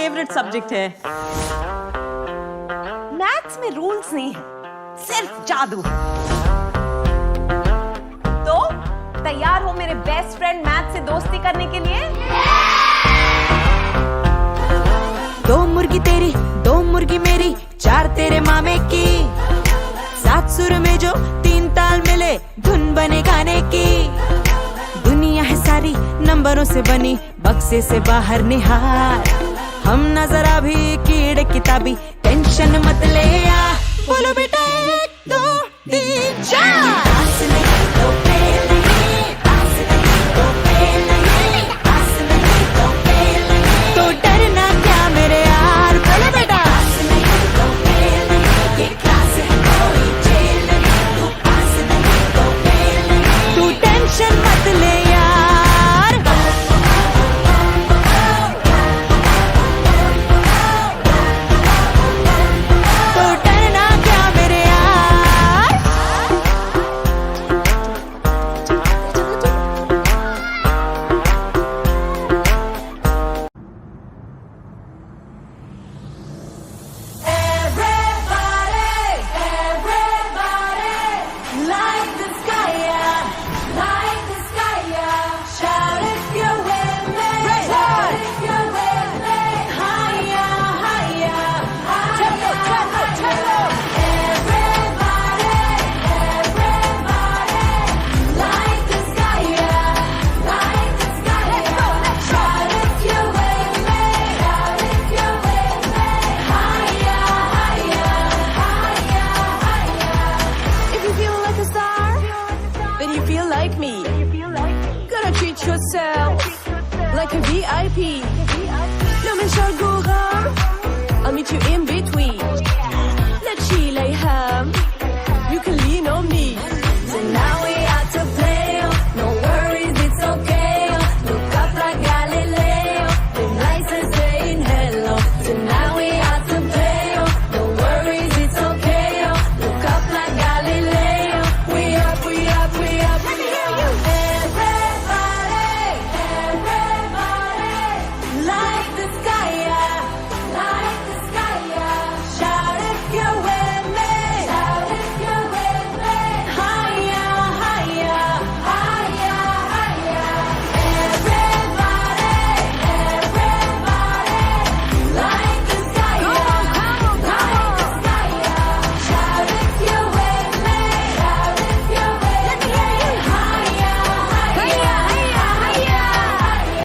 Favourite subject है। Maths में rules नहीं है, सिर्फ जादू। तो तैयार हो मेरे बेस्ट फ्रेंड मैथ से दोस्ती करने के लिए? दो मुर्गी तेरी, दो मुर्गी मेरी, चार तेरे मामे की, सात सुर में जो तीन ताल मिले, धुन बने गाने की। दुनिया है सारी नंबरों से बनी, बक्से से बाहर निहार। हम न जरा भी कीड़े किताबी, टेंशन मत ले या। बोलो बेटा 1 2 3 4। आस नहीं तो फेल नहीं, आस नहीं तो फेल नहीं, आस नहीं तो फेल नहीं, तो डरना क्या मेरे यार। बोलो बेटा आस नहीं तो फेल नहीं, ये क्लास है कोई जेल नहीं, तू आस नहीं तो फेल नहीं, तू टेंशन मत ले यार। Yourself like a VIP. No mention I'll meet you in between.